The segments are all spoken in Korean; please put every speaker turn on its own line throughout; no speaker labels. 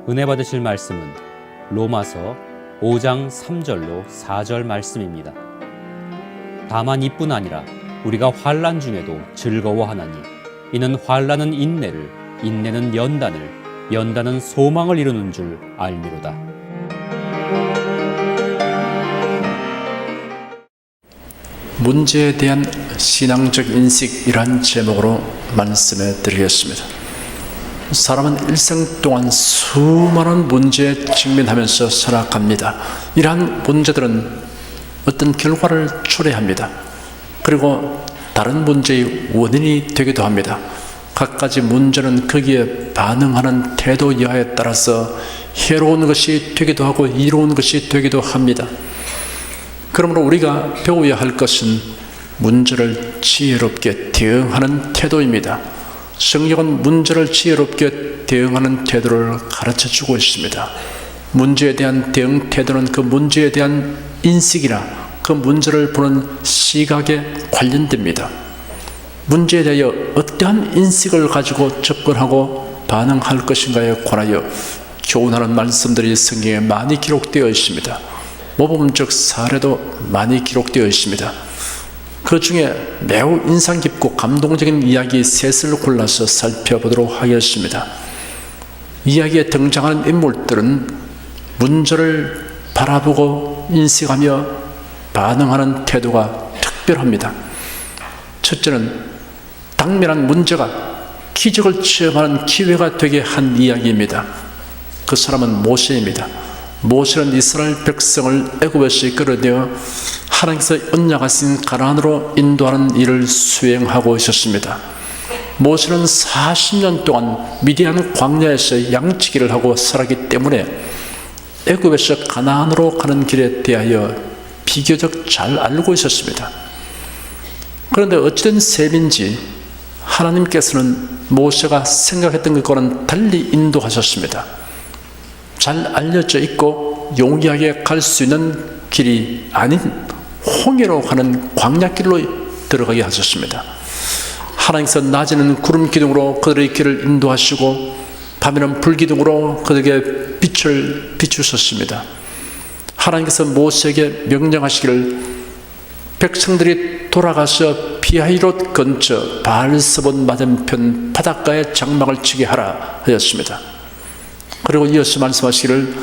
은혜 받으실 말씀은 로마서 5장 3절로 4절 말씀입니다. 다만 이뿐 아니라 우리가 환난 중에도 즐거워하나니 이는 환난은 인내를, 인내는 연단을, 연단은 소망을 이루는 줄 알미로다.
문제에 대한 신앙적 인식이란 제목으로 말씀해 드리겠습니다. 사람은 일생 동안 수많은 문제에 직면하면서 살아갑니다. 이러한 문제들은 어떤 결과를 초래합니다. 그리고 다른 문제의 원인이 되기도 합니다. 각가지 문제는 거기에 반응하는 태도 여하에 따라서 해로운 것이 되기도 하고 이로운 것이 되기도 합니다. 그러므로 우리가 배워야 할 것은 문제를 지혜롭게 대응하는 태도입니다. 성경은 문제를 지혜롭게 대응하는 태도를 가르쳐주고 있습니다. 문제에 대한 대응 태도는 그 문제에 대한 인식이나 그 문제를 보는 시각에 관련됩니다. 문제에 대하여 어떠한 인식을 가지고 접근하고 반응할 것인가에 관하여 교훈하는 말씀들이 성경에 많이 기록되어 있습니다. 모범적 사례도 많이 기록되어 있습니다. 그 중에 매우 인상 깊고 감동적인 이야기 셋을 골라서 살펴보도록 하겠습니다. 이야기에 등장하는 인물들은 문제를 바라보고 인식하며 반응하는 태도가 특별합니다. 첫째는 당면한 문제가 기적을 체험하는 기회가 되게 한 이야기입니다. 그 사람은 모세입니다. 모세는 이스라엘 백성을 애굽에서 이끌어내어 하나님께서 언약하신 가나안으로 인도하는 일을 수행하고 있었습니다. 모세는 40년 동안 미디안 광야에서 양치기를 하고 살았기 때문에 애굽에서 가나안으로 가는 길에 대하여 비교적 잘 알고 있었습니다. 그런데 어찌된 셈인지 하나님께서는 모세가 생각했던 것과는 달리 인도하셨습니다. 잘 알려져 있고 용이하게 갈 수 있는 길이 아닌 홍해로 가는 광야길로 들어가게 하셨습니다. 하나님께서 낮에는 구름 기둥으로 그들의 길을 인도하시고 밤에는 불 기둥으로 그들에게 빛을 비추셨습니다. 하나님께서 모세에게 명령하시기를 백성들이 돌아가서 피하히롯 근처 바알스본 맞은편 바닷가에 장막을 치게 하라 하였습니다. 그리고 이어서 말씀하시기를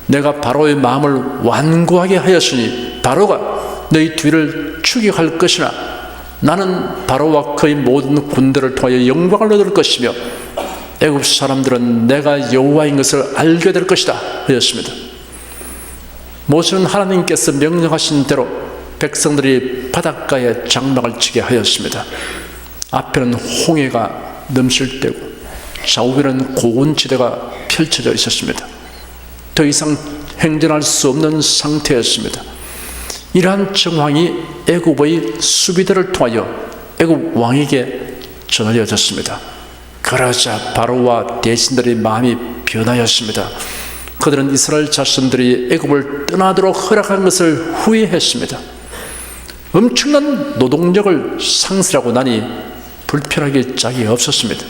내가 바로의 마음을 완고하게 하였으니 바로가 너희 뒤를 추격할 것이나 나는 바로와 그의 모든 군대를 통하여 영광을 얻을 것이며 애굽 사람들은 내가 여호와인 것을 알게 될 것이다 하였습니다. 모세는 하나님께서 명령하신 대로 백성들이 바닷가에 장막을 치게 하였습니다. 앞에는 홍해가 넘실대고 좌우에는 고운지대가 펼쳐져 있었습니다. 더 이상 행진할 수 없는 상태였습니다. 이러한 정황이 애굽의 수비대를 통하여 애굽 왕에게 전해졌습니다. 그러자 바로와 대신들의 마음이 변하였습니다. 그들은 이스라엘 자손들이 애굽을 떠나도록 허락한 것을 후회했습니다. 엄청난 노동력을 상실하고 나니 불편하기 짝이 없었습니다.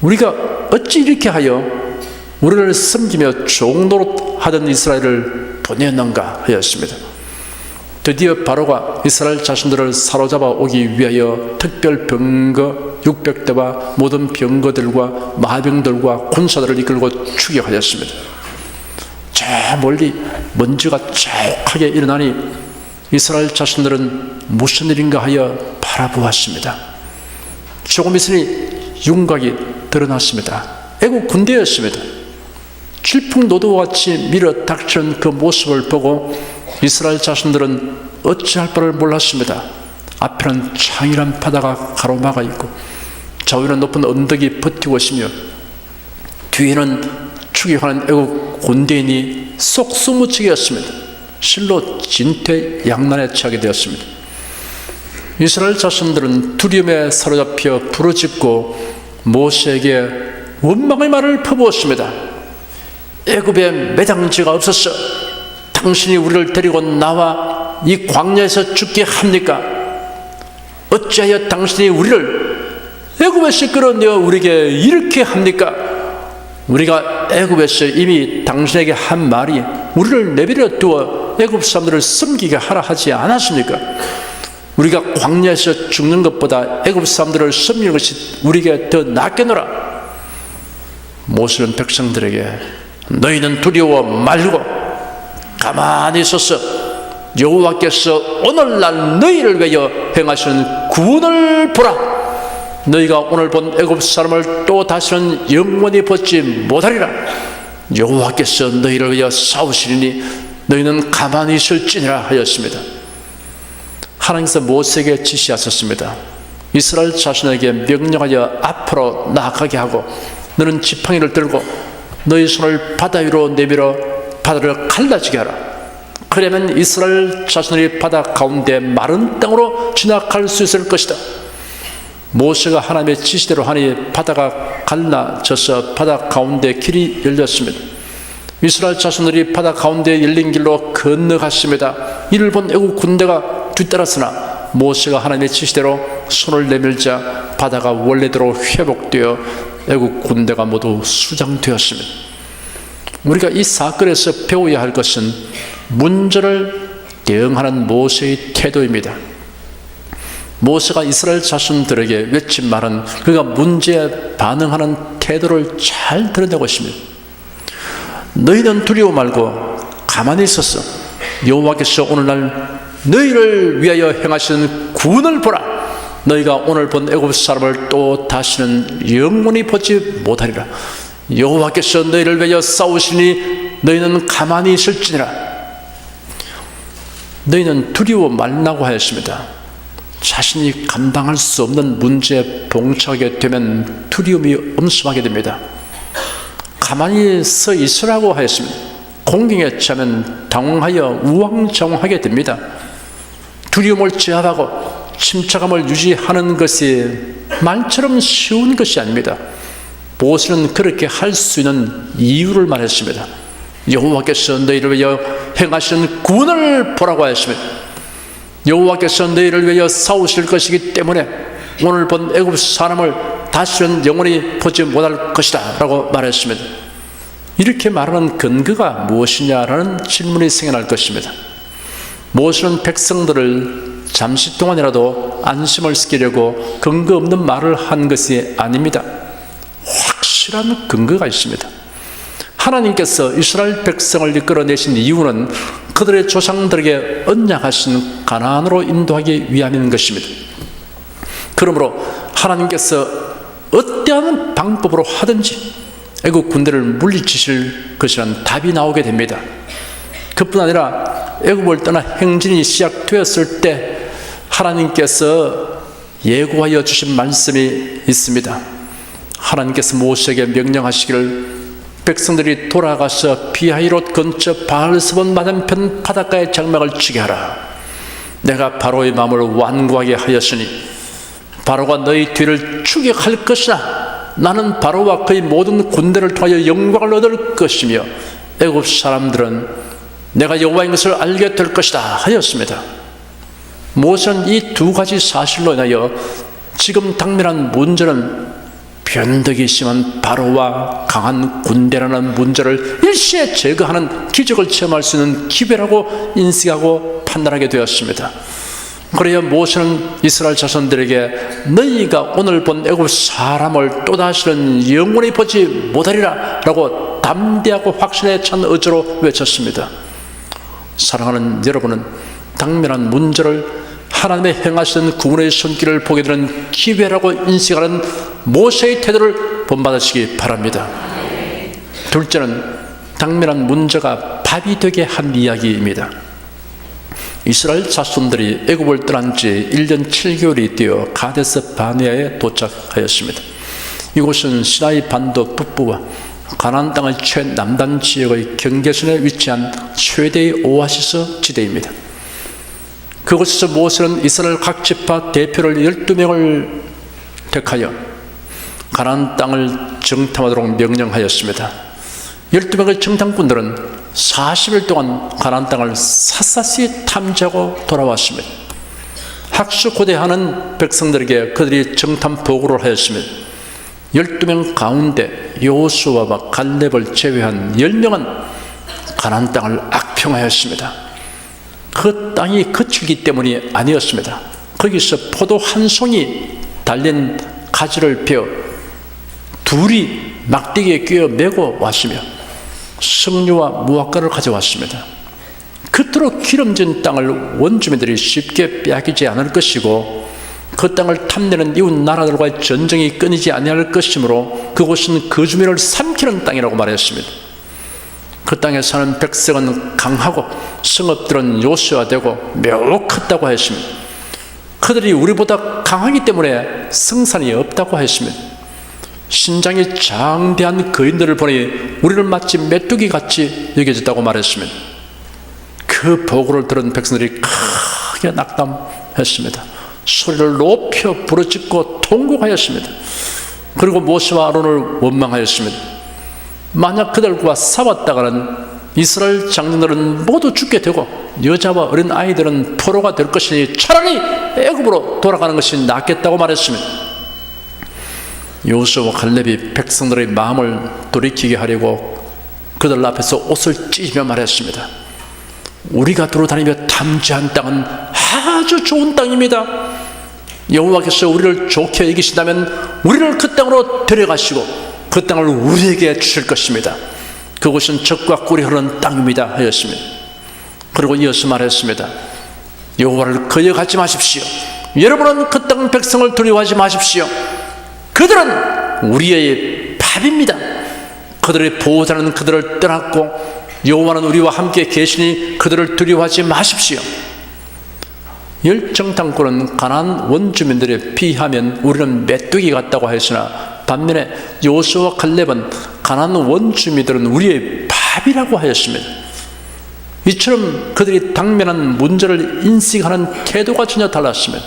우리가 어찌 이렇게 하여 우리를 섬기며 종노릇하던 이스라엘을 보냈는가 하였습니다. 드디어 바로가 이스라엘 자신들을 사로잡아 오기 위하여 특별 병거 600대와 모든 병거들과 마병들과 군사들을 이끌고 추격하였습니다. 저 멀리 먼지가 자욱하게 일어나니 이스라엘 자신들은 무슨 일인가 하여 바라보았습니다. 조금 있으니 윤곽이 드러났습니다. 애국 군대였습니다. 질풍노도와 같이 밀어 닥치는 그 모습을 보고 이스라엘 자신들은 어찌할 바를 몰랐습니다. 앞에는 창이란 바다가 가로막아 있고 좌우에는 높은 언덕이 버티고 있으며 뒤에는 추격하는 애국 군대인이 속수무책이었습니다. 실로 진퇴양난에 처하게 되었습니다. 이스라엘 자손들은 두려움에 사로잡혀 부르짖고 모세에게 원망의 말을 퍼부었습니다. 애굽에 매장지가 없었어. 당신이 우리를 데리고 나와 이 광야에서 죽게 합니까? 어찌하여 당신이 우리를 애굽에서 끌어내어 우리에게 이렇게 합니까? 우리가 애굽에서 이미 당신에게 한 말이 우리를 내버려 두어 애굽 사람들을 섬기게 하라 하지 않았습니까? 우리가 광야에서 죽는 것보다 애굽 사람들을 섬기는 것이 우리에게 더 낫겠노라. 모세는 백성들에게 너희는 두려워 말고 가만히 있어서 여호와께서 오늘날 너희를 위하여 행하시는 구원을 보라. 너희가 오늘 본 애굽 사람을 또 다시는 영원히 벗지 못하리라. 여호와께서 너희를 위하여 싸우시리니 너희는 가만히 있을지니라 하였습니다. 하나님께서 모세에게 지시하셨습니다. 이스라엘 자손에게 명령하여 앞으로 나아가게 하고 너는 지팡이를 들고 너희 손을 바다 위로 내밀어 바다를 갈라지게 하라. 그러면 이스라엘 자손들이 바다 가운데 마른 땅으로 지나갈 수 있을 것이다. 모세가 하나님의 지시대로 하니 바다가 갈라져서 바다 가운데 길이 열렸습니다. 이스라엘 자손들이 바다 가운데 열린 길로 건너갔습니다. 이를 본 애국 군대가 뒤따랐으나 모세가 하나님의 지시대로 손을 내밀자 바다가 원래대로 회복되어 애국 군대가 모두 수장되었습니다. 우리가 이 사건에서 배워야 할 것은 문제를 대응하는 모세의 태도입니다. 모세가 이스라엘 자손들에게 외친 말은 그가 문제에 반응하는 태도를 잘 드러내고 있습니다. 너희는 두려워 말고 가만히 있어서 여호와께서 오늘날 너희를 위하여 행하시는 구원을 보라. 너희가 오늘 본 애굽 사람을 또 다시는 영원히 보지 못하리라. 여호와께서 너희를 위하여 싸우시니 너희는 가만히 있을지니라. 너희는 두려워 말라고 하였습니다. 자신이 감당할 수 없는 문제에 봉착하게 되면 두려움이 엄습하게 됩니다. 가만히 서 있으라고 하였습니다. 공경에 처하면 당황하여 우왕좌왕하게 됩니다. 두려움을 제압하고 침착함을 유지하는 것이 말처럼 쉬운 것이 아닙니다. 모세는 그렇게 할 수 있는 이유를 말했습니다. 여호와께서 너희를 위하여 행하시는 구원을 보라고 하였습니다. 여호와께서 너희를 위하여 싸우실 것이기 때문에 오늘 본 애굽 사람을 다시는 영원히 보지 못할 것이다 라고 말했습니다. 이렇게 말하는 근거가 무엇이냐라는 질문이 생겨날 것입니다. 모세는 백성들을 잠시 동안이라도 안심을 시키려고 근거 없는 말을 한 것이 아닙니다. 확실한 근거가 있습니다. 하나님께서 이스라엘 백성을 이끌어내신 이유는 그들의 조상들에게 언약하신 가나안으로 인도하기 위함인 것입니다. 그러므로 하나님께서 어떠한 방법으로 하든지 애국 군대를 물리치실 것이라는 답이 나오게 됩니다. 그뿐 아니라 애국을 떠나 행진이 시작되었을 때 하나님께서 예고하여 주신 말씀이 있습니다. 하나님께서 모세에게 명령하시기를 백성들이 돌아가서 비하이롯 근처 바알스본 맞은편 바닷가에 장막을 치게 하라. 내가 바로의 마음을 완고하게 하였으니 바로가 너희 뒤를 추격할 것이나 나는 바로와 그의 모든 군대를 통하여 영광을 얻을 것이며 애굽 사람들은 내가 여호와인 것을 알게 될 것이다 하였습니다. 모세는 이 두 가지 사실로 인하여 지금 당면한 문제는 변덕이 심한 바로와 강한 군대라는 문제를 일시에 제거하는 기적을 체험할 수 있는 기회라고 인식하고 판단하게 되었습니다. 그래야 모세는 이스라엘 자손들에게 너희가 오늘 본 애굽 사람을 또다시는 영원히 보지 못하리라 라고 담대하고 확신에 찬 의지로 외쳤습니다. 사랑하는 여러분은 당면한 문제를 하나님의 행하시는 구원의 손길을 보게 되는 기회라고 인식하는 모세의 태도를 본받으시기 바랍니다. 둘째는 당면한 문제가 밥이 되게 한 이야기입니다. 이스라엘 자손들이 애굽을 떠난 지 1년 7개월이 되어 가데스 바네아에 도착하였습니다. 이곳은 시나이 반도 북부와 가나안 땅의 최남단 지역의 경계선에 위치한 최대의 오아시스 지대입니다. 그곳에서 모세는 이스라엘 각 지파 대표를 12명을 택하여 가나안 땅을 정탐하도록 명령하였습니다. 12명의 정탐꾼들은 40일 동안 가나안 땅을 샅샅이 탐지하고 돌아왔습니다. 학수고대하는 백성들에게 그들이 정탐 보고를 하였습니다. 12명 가운데 여호수아와 갈렙을 제외한 10명은 가나안 땅을 악평하였습니다. 그 땅이 거칠기 때문이 아니었습니다. 거기서 포도 한 송이 달린 가지를 베어 둘이 막대기에 끼어 메고 왔으며 석류와 무화과를 가져왔습니다. 그토록 기름진 땅을 원주민들이 쉽게 빼앗기지 않을 것이고 그 땅을 탐내는 이웃 나라들과의 전쟁이 끊이지 아니할 것이므로 그곳은 거주민을 삼키는 땅이라고 말했습니다. 그 땅에 사는 백성은 강하고 성읍들은 요새화되고 매우 컸다고 했습니다. 그들이 우리보다 강하기 때문에 성산이 없다고 했습니다. 신장이 장대한 거인들을 보니 우리를 마치 메뚜기같이 여겨졌다고 말했습니다. 그 보고를 들은 백성들이 크게 낙담했습니다. 소리를 높여 부르짖고 통곡하였습니다. 그리고 모세와 아론을 원망하였습니다. 만약 그들과 싸웠다가는 이스라엘 장정들은 모두 죽게 되고 여자와 어린 아이들은 포로가 될 것이니 차라리 애굽으로 돌아가는 것이 낫겠다고 말했습니다. 여호수아와 갈렙이 백성들의 마음을 돌이키게 하려고 그들 앞에서 옷을 찢으며 말했습니다. 우리가 돌아다니며 탐지한 땅은 아주 좋은 땅입니다. 여호와께서 우리를 좋게 여기신다면 우리를 그 땅으로 데려가시고 그 땅을 우리에게 주실 것입니다. 그곳은 젖과 꿀이 흐르는 땅입니다 하였습니다. 그리고 이어서 말했습니다. 여호와를 거역하지 마십시오. 여러분은 그 땅 백성을 두려워하지 마십시오. 그들은 우리의 밥입니다. 그들의 보호자는 그들을 떠났고 여호와는 우리와 함께 계시니 그들을 두려워하지 마십시오. 열정탐꾼은 가나안 원주민들에 비하면 우리는 메뚜기 같다고 하였으나 반면에 여호수아와 갈렙은 가나안 원주민들은 우리의 밥이라고 하였습니다. 이처럼 그들이 당면한 문제를 인식하는 태도가 전혀 달랐습니다.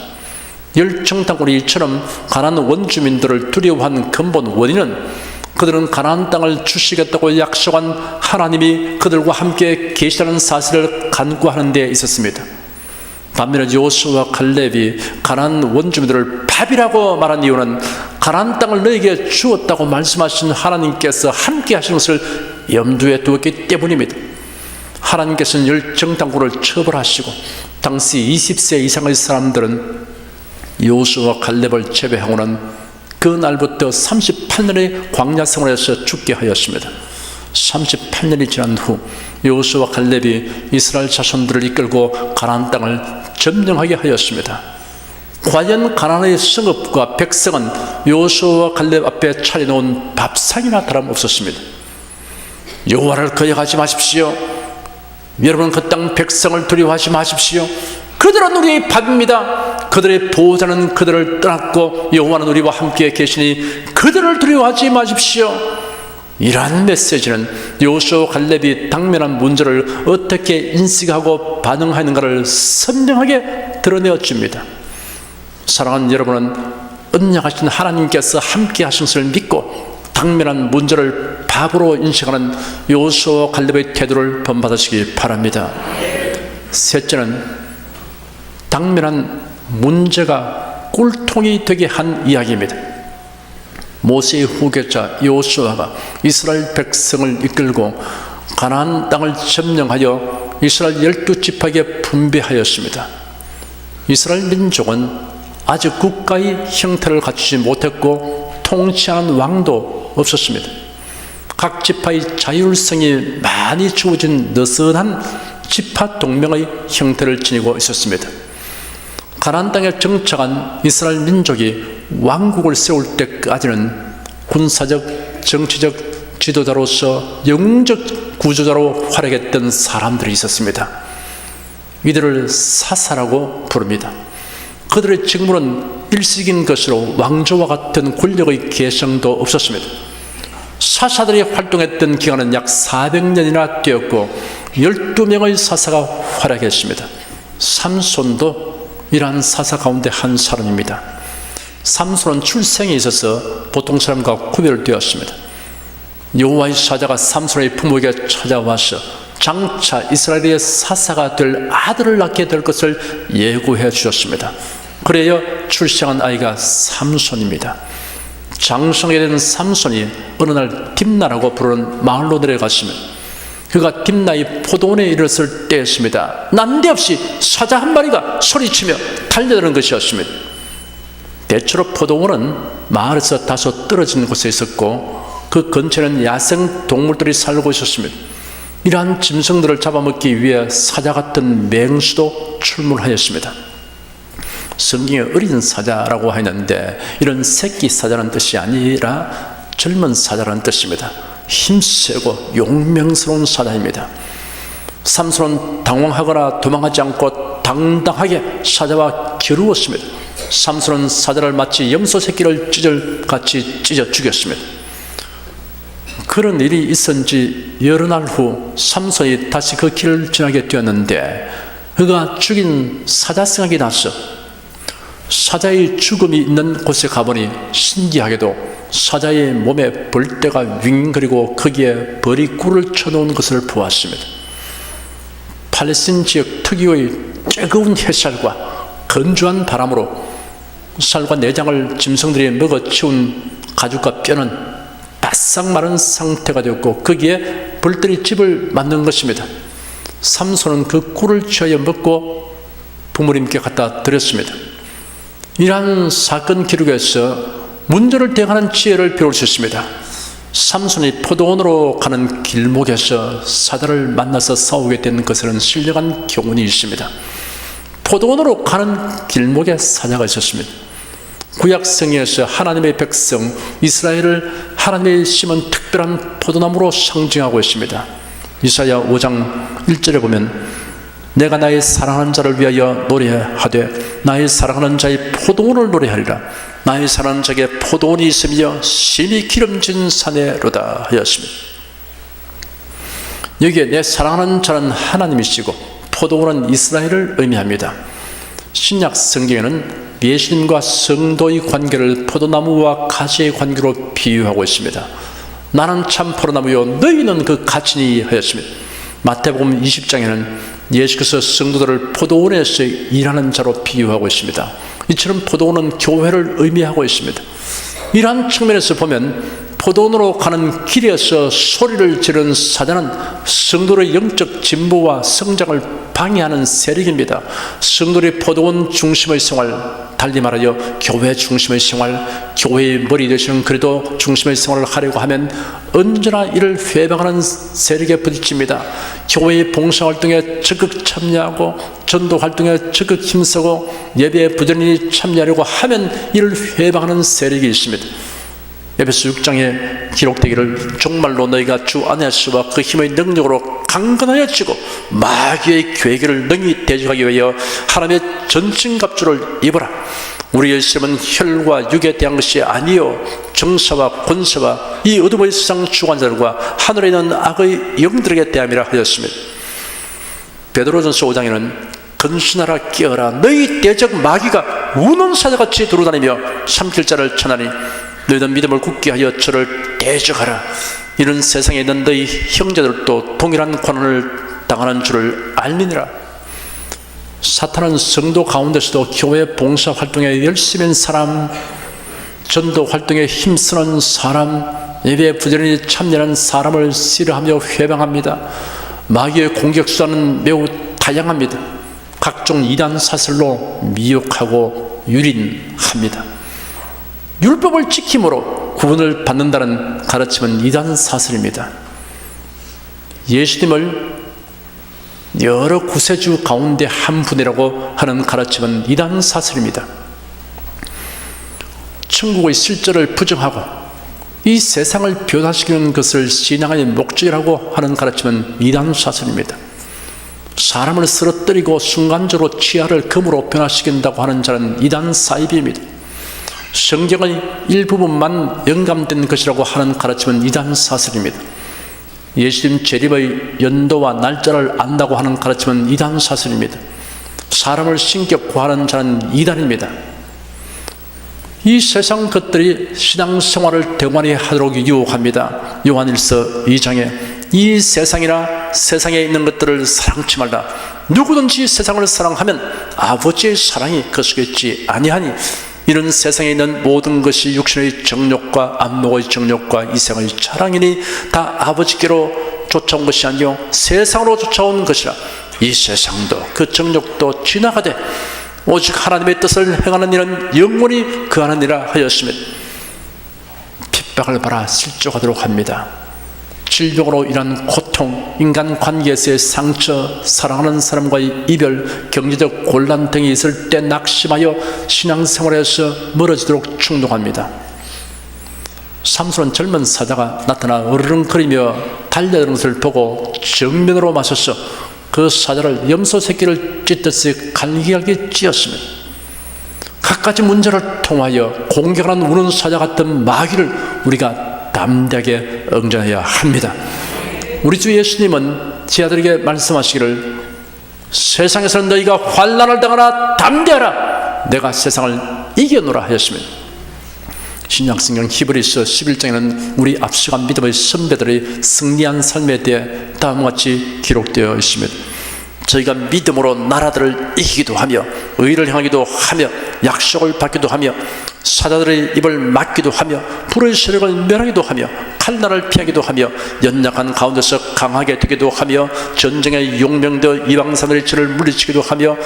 열정탐꾼이 이처럼 가나안 원주민들을 두려워한 근본 원인은 그들은 가나안 땅을 주시겠다고 약속한 하나님이 그들과 함께 계시다는 사실을 간구하는 데 있었습니다. 반면에 여호수아와 갈렙이 가나안 원주민들을 밥이라고 말한 이유는 가나안 땅을 너에게 주었다고 말씀하신 하나님께서 함께 하신 것을 염두에 두었기 때문입니다. 하나님께서는 열정탐꾼을 처벌하시고 당시 20세 이상의 사람들은 여호수아와 갈렙을 제외하고는 그 날부터 38년의 광야 생활에서 죽게 하였습니다. 38년이 지난 후 여호수아와 갈렙이 이스라엘 자손들을 이끌고 가나안 땅을 점령하게 하였습니다. 과연 가나안의 성읍과 백성은 여호수아와 갈렙 앞에 차려놓은 밥상이나 다름없었습니다. 여호와를 거역하지 마십시오. 여러분 그 땅 백성을 두려워하지 마십시오. 그들은 우리의 밥입니다. 그들의 보호자는 그들을 떠났고 여호와는 우리와 함께 계시니 그들을 두려워하지 마십시오. 이러한 메시지는 여호수아와 갈렙이 당면한 문제를 어떻게 인식하고 반응하는가를 선명하게 드러내어 줍니다. 사랑하는 여러분은 언약하신 하나님께서 함께 하신 것을 믿고 당면한 문제를 밥으로 인식하는 여호수아와 갈렙의 태도를 본받으시기 바랍니다. 셋째는 당면한 문제가 꿀통이 되게 한 이야기입니다. 모세의 후계자 여호수아가 이스라엘 백성을 이끌고 가나안 땅을 점령하여 이스라엘 12지파에게 분배하였습니다. 이스라엘 민족은 아직 국가의 형태를 갖추지 못했고 통치하는 왕도 없었습니다. 각 지파의 자율성이 많이 주어진 느슨한 지파 동맹의 형태를 지니고 있었습니다. 가나안 땅에 정착한 이스라엘 민족이 왕국을 세울 때까지는 군사적, 정치적 지도자로서 영웅적 구조자로 활약했던 사람들이 있었습니다. 이들을 사사라고 부릅니다. 그들의 직무는 일식인 것으로 왕조와 같은 권력의 개성도 없었습니다. 사사들이 활동했던 기간은 약 400년이나 되었고 12명의 사사가 활약했습니다. 삼손도 이러한 사사 가운데 한 사람입니다. 삼손은 출생에 있어서 보통 사람과 구별되었습니다. 여호와의 사자가 삼손의 부모에게 찾아와서 장차 이스라엘의 사사가 될 아들을 낳게 될 것을 예고해 주셨습니다. 그래야 출생한 아이가 삼손입니다. 장성하게 된 삼손이 어느 날 딥나라고 부르는 마을로 내려갔으면 그가 딥나의 포도원에 이르렀을 때였습니다. 난데없이 사자 한 마리가 소리치며 달려드는 것이었습니다. 대체로 포도원은 마을에서 다소 떨어진 곳에 있었고 그 근처에는 야생 동물들이 살고 있었습니다. 이러한 짐승들을 잡아먹기 위해 사자 같은 맹수도 출몰하였습니다. 성경에 어린 사자라고 하였는데 이런 새끼 사자라는 뜻이 아니라 젊은 사자라는 뜻입니다. 힘세고 용맹스러운 사자입니다. 삼손은 당황하거나 도망하지 않고 당당하게 사자와 겨루었습니다. 삼손은 사자를 마치 염소 새끼를 찢을같이 찢어 죽였습니다. 그런 일이 있은 지 여러 날 후 삼손이 다시 그 길을 지나게 되었는데 그가 죽인 사자 생각이 났어. 사자의 죽음이 있는 곳에 가보니 신기하게도 사자의 몸에 벌떼가 윙거리고 거기에 벌이 꿀을 쳐놓은 것을 보았습니다. 팔레스틴 지역 특유의 뜨거운 햇살과 건조한 바람으로 살과 내장을 짐승들이 먹어치운 가죽과 뼈는 바싹 마른 상태가 되었고 거기에 벌들이 집을 만든 것입니다. 삼손은 그 꿀을 취하여 먹고 부모님께 갖다 드렸습니다. 이러한 사건 기록에서 문제를 대응하는 지혜를 배울 수 있습니다. 삼손이 포도원으로 가는 길목에서 사자를 만나서 싸우게 된 것은 신령한 교훈이 있습니다. 포도원으로 가는 길목에 사자가 있었습니다. 구약 성경에서 하나님의 백성 이스라엘을 하나님의 심은 특별한 포도나무로 상징하고 있습니다. 이사야 5장 1절에 보면 내가 나의 사랑하는 자를 위하여 노래하되 나의 사랑하는 자의 포도원을 노래하리라. 나의 사랑하는 자에게 포도원이 있으며 심히 기름진 산에로다 하였습니다. 여기에 내 사랑하는 자는 하나님이시고 포도원은 이스라엘을 의미합니다. 신약 성경에는 예수님과 성도의 관계를 포도나무와 가지의 관계로 비유하고 있습니다. 나는 참 포도나무요 너희는 그 가지니 하였습니다. 마태복음 20장에는 예수께서 성도들을 포도원에서 일하는 자로 비유하고 있습니다. 이처럼 포도원은 교회를 의미하고 있습니다. 이러한 측면에서 보면 포도원으로 가는 길에서 소리를 지르는 사자는 성도의 영적 진보와 성장을 방해하는 세력입니다. 성도의 포도원 중심의 생활, 달리 말하여 교회 중심의 생활, 교회의 머리 되시는 그래도 중심의 생활을 하려고 하면 언제나 이를 회방하는 세력에 부딪힙니다. 교회의 봉사활동에 적극 참여하고 전도활동에 적극 힘쓰고 예배에 부지런히 참여하려고 하면 이를 회방하는 세력이 있습니다. 에베소 6장에 기록되기를 정말로 너희가 주 안에서와 그 힘의 능력으로 강건하여 지고 마귀의 계획을 능히 대적하기 위하여 하나님의 전신갑주를 입어라. 우리의 시험은 혈과 육에 대한 것이 아니요 정사와 권세와 이 어둠의 세상 주관자들과 하늘에 있는 악의 영들에게 대함이라 하였습니다. 베드로전서 5장에는 근신하라 깨어라 너희 대적 마귀가 우는 사자같이 돌아다니며 삼킬 자를 쳐나니 너희는 믿음을 굳게 하여 저를 대적하라. 이런 세상에 있는 너희 형제들도 동일한 고난을 당하는 줄을 알미니라. 사탄은 성도 가운데서도 교회 봉사 활동에 열심인 사람, 전도 활동에 힘쓰는 사람, 예배에 부지런히 참여하는 사람을 싫어하며 회방합니다. 마귀의 공격 수단은 매우 다양합니다. 각종 이단 사슬로 미혹하고 유린합니다. 율법을 지킴으로 구원을 받는다는 가르침은 이단 사슬입니다. 예수님을 여러 구세주 가운데 한 분이라고 하는 가르침은 이단 사슬입니다. 천국의 실제를 부정하고 이 세상을 변화시키는 것을 신앙의 목적이라고 하는 가르침은 이단 사슬입니다. 사람을 쓰러뜨리고 순간적으로 치아를 금으로 변화시킨다고 하는 자는 이단 사이비입니다. 성경의 일부분만 영감된 것이라고 하는 가르침은 이단 사슬입니다. 예수님 재림의 연도와 날짜를 안다고 하는 가르침은 이단 사슬입니다. 사람을 신격화하는 자는 이단입니다. 이 세상 것들이 신앙생활을 대관히 하도록 유혹합니다. 요한일서 2장에 이 세상이나 세상에 있는 것들을 사랑치 말라. 누구든지 세상을 사랑하면 아버지의 사랑이 그 속에 있지 아니하니 이런 세상에 있는 모든 것이 육신의 정욕과 안목의 정욕과 이생의 자랑이니 다 아버지께로 쫓아온 것이 아니요 세상으로 쫓아온 것이라. 이 세상도 그 정욕도 지나가되 오직 하나님의 뜻을 행하는 이는 영원히 거하느니라 하였으며 핍박을 받아 실족하도록 합니다. 질병으로 인한 고통, 인간관계에서의 상처, 사랑하는 사람과의 이별, 경제적 곤란 등이 있을 때 낙심하여 신앙생활에서 멀어지도록 충동합니다. 삼손은 젊은 사자가 나타나 으르렁거리며 달려드는 것을 보고 정면으로 맞서서 그 사자를 염소 새끼를 찢듯이 갈기갈기 찧었으며 갖가지 문제를 통하여 공격하는 우는 사자 같은 마귀를 우리가 담대하게 응전해야 합니다. 우리 주 예수님은 제 아들에게 말씀하시기를 세상에서는 너희가 환난을 당하나 담대하라 내가 세상을 이겨노라 하였습니다. 신약성경 히브리서 11장에는 우리 앞서간 믿음의 선배들의 승리한 삶에 대해 다음과 같이 기록되어 있습니다. 저희가 믿음으로 나라들을 이기기도 하며 의를 행하기도 하며 약속을 받기도 하며 사자들의 입을 막기도 하며 불의 세력을 멸하기도 하며 칼날을 피하기도 하며 연약한 가운데서 강하게 되기도 하며 전쟁의 용명되어 이방산들의 죄를 물리치기도 하며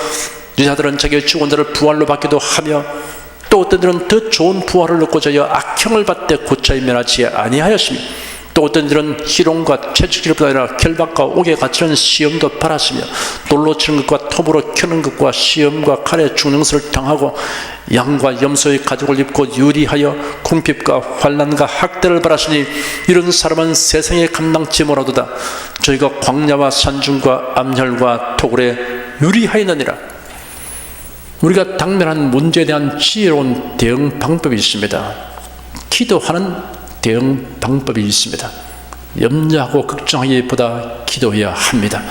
여자들은 자기의 죽은 자를 부활로 받기도 하며 또 어떤 들은 더 좋은 부활을 얻고자 하여 악형을 받되 고차에 면하지 아니하였으며 또 어떤 들은 희롱과 채찍질보다 아니라 결박과 옥에 갇히는 시험도 받았으며 돌로 치는 것과 톱으로 켜는 것과 시험과 칼에 죽는 것을 당하고 양과 염소의 가죽을 입고 유리하여 궁핍과 환난과 학대를 받았으니 이런 사람은 세상에 감당치 못하도다. 저희가 광야와 산중과 암혈과 토굴에 유리하였느니라. 우리가 당면한 문제에 대한 지혜로운 대응 방법이 있습니다. 기도하는 대응 방법이 있습니다. 염려하고 걱정하기보다 기도해야 합니다.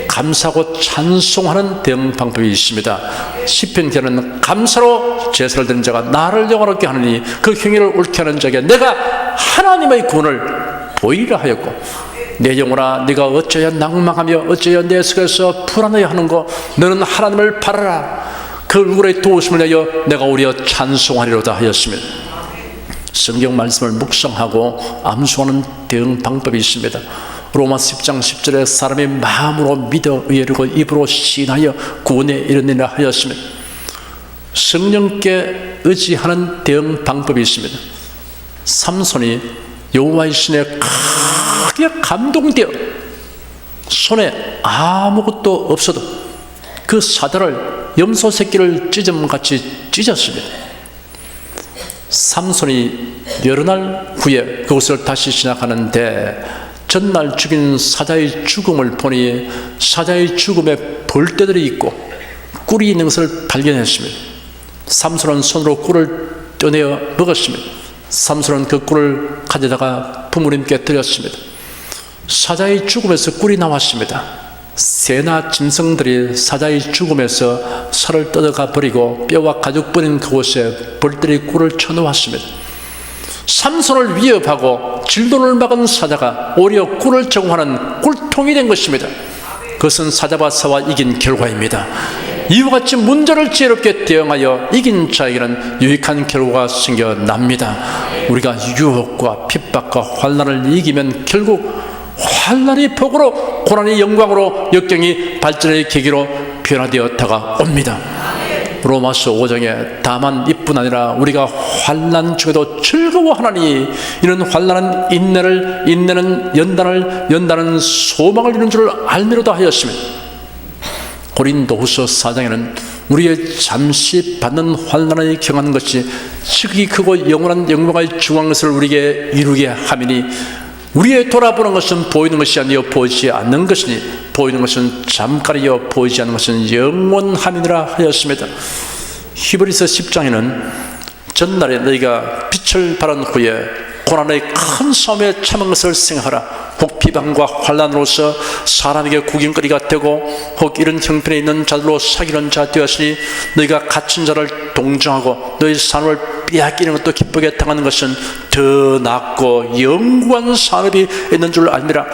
감사하고 찬송하는 대응 방법이 있습니다. 시편기는 감사로 제사를 드리는 자가 나를 영화롭게 하느니 그 행위를 옳게 하는 자에게 내가 하나님의 구원을 보이라 하였고 내 영혼아 네가 어찌하여 낭망하며 어찌하여 내 속에서 불안해야 하는고 너는 하나님을 바라라 그 얼굴의 도우심을 내어 내가 오히려 찬송하리로다 하였습니다. 성경 말씀을 묵상하고 암송하는 대응 방법이 있습니다. 로마서 10장 10절에 사람이 마음으로 믿어 의뢰하고 입으로 시인하여 구원에 이르느니라 하였습니다. 성령께 의지하는 대응 방법이 있습니다. 삼손이 여호와의 신에 크게 감동되어 손에 아무것도 없어도 그 사자를 염소 새끼를 찢음같이 찢었습니다. 삼손이 여러 날 후에 그곳을 다시 지나가는데 전날 죽인 사자의 죽음을 보니 사자의 죽음에 벌떼들이 있고 꿀이 있는 것을 발견했습니다. 삼손은 손으로 꿀을 떼내어 먹었습니다. 삼손은 그 꿀을 가져다가 부모님께 드렸습니다. 사자의 죽음에서 꿀이 나왔습니다. 새나 짐승들이 사자의 죽음에서 살을 뜯어가 버리고 뼈와 가죽뿐인 그곳에 벌들이 꿀을 쳐놓았습니다. 삼손을 위협하고 진도를 막은 사자가 오히려 꿀을 제공하는 꿀통이 된 것입니다. 그것은 사자와 싸워 이긴 결과입니다. 이와 같이 문제를 지혜롭게 대응하여 이긴 자에게는 유익한 결과가 생겨납니다. 우리가 유혹과 핍박과 환난을 이기면 결국 환난이 복으로 고난이 영광으로 역경이 발전의 계기로 변화되었다가 옵니다. 로마서 5장에 다만 이뿐 아니라 우리가 환난 중에도 즐거워하나니 이는 환난은 인내를 인내는 연단을 연단은 소망을 이루는 줄 알미로다 하였습니다. 고린도후서 4장에는 우리의 잠시 받는 환난을 경한 것이 지극히 크고 영원한 영광의 중한 것을 우리에게 이루게 함이니 우리의 돌아보는 것은 보이는 것이 아니요 보이지 않는 것이니 보이는 것은 잠깐이요 보이지 않는 것은 영원함이니라 하였습니다. 히브리서 10장에는 전날에 너희가 빛을 발한 후에 고난의 큰 싸움에 참은 것을 생각하라. 혹 비방과 환난으로서 사람에게 구경거리가 되고 혹 이런 형편에 있는 자들로 사귀는 자 되었으니 너희가 갇힌 자를 동정하고 너희 산을 빼앗기는 것도 기쁘게 당하는 것은 더 낫고 영구한 산업이 있는 줄 압니다.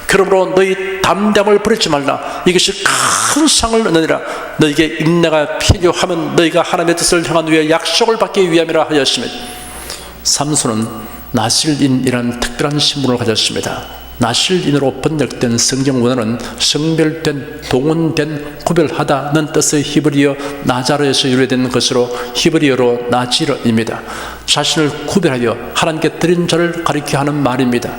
그러므로 너희 담대함을 버리지 말라. 이것이 큰 상을 얻느니라. 너에게 인내가 필요하면 너희가 하나님의 뜻을 향한 후에 약속을 받기 위함이라 하였으며, 삼손은 나실인이라는 특별한 신분을 가졌습니다. 나실인으로 번역된 성경 원어는 성별된, 동원된, 구별하다는 뜻의 히브리어 나자르에서 유래된 것으로 히브리어로 나지르입니다. 자신을 구별하여 하나님께 드린 자를 가리켜 하는 말입니다.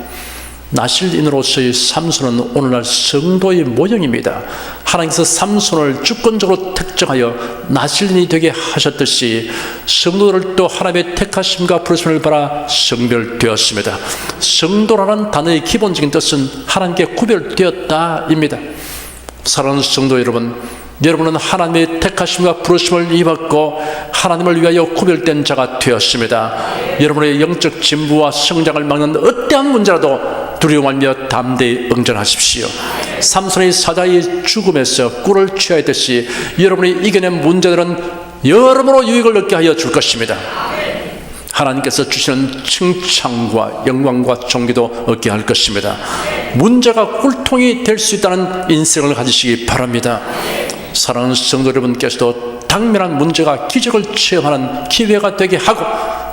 나실인으로서의 삼손은 오늘날 성도의 모형입니다. 하나님께서 삼손을 주권적으로 특정하여 나실인이 되게 하셨듯이 성도들도 하나님의 택하심과 부르심을 받아 성별되었습니다. 성도라는 단어의 기본적인 뜻은 하나님께 구별되었다입니다. 사랑하는 성도 여러분, 여러분은 하나님의 택하심과 부르심을 입었고 하나님을 위하여 구별된 자가 되었습니다. 여러분의 영적 진부와 성장을 막는 어떠한 문제라도 두려워하며 담대히 응전하십시오. 삼손의 사자의 죽음에서 꿀을 취하였듯이 여러분이 이겨낸 문제들은 여러모로 유익을 얻게 하여 줄 것입니다. 하나님께서 주시는 칭찬과 영광과 존귀도 얻게 할 것입니다. 문제가 꿀통이 될 수 있다는 인생을 가지시기 바랍니다. 사랑하는 성도 여러분께서도 당면한 문제가 기적을 체험하는 기회가 되게 하고,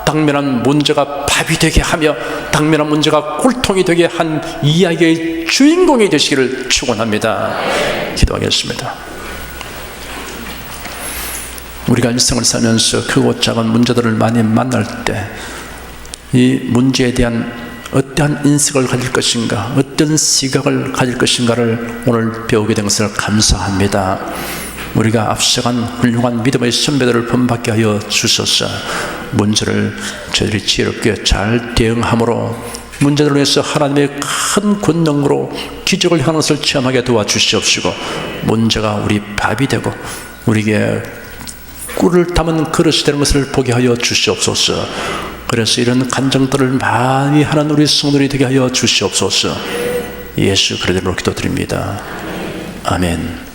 당면한 문제가 밥이 되게 하며, 당면한 문제가 꿀통이 되게 한 이야기의 주인공이 되시기를 축원합니다. 기도하겠습니다. 우리가 일생을 살면서 크고 작은 문제들을 많이 만날 때 이 문제에 대한 어떠한 인식을 가질 것인가, 어떤 시각을 가질 것인가를 오늘 배우게 된 것을 감사합니다. 우리가 앞서간 훌륭한 믿음의 선배들을 본받게 하여 주소서. 문제를 저희들이 지혜롭게 잘 대응함으로 문제들을 위해서 하나님의 큰 권능으로 기적을 향하는 것을 체험하게 도와주시옵시고, 문제가 우리 밥이 되고 우리에게 꿀을 담은 그릇이 되는 것을 보게 하여 주시옵소서. 그래서 이런 간증들을 많이 하는 우리 성도들이 되게 하여 주시옵소서. 예수 그리스도로 기도드립니다. 아멘.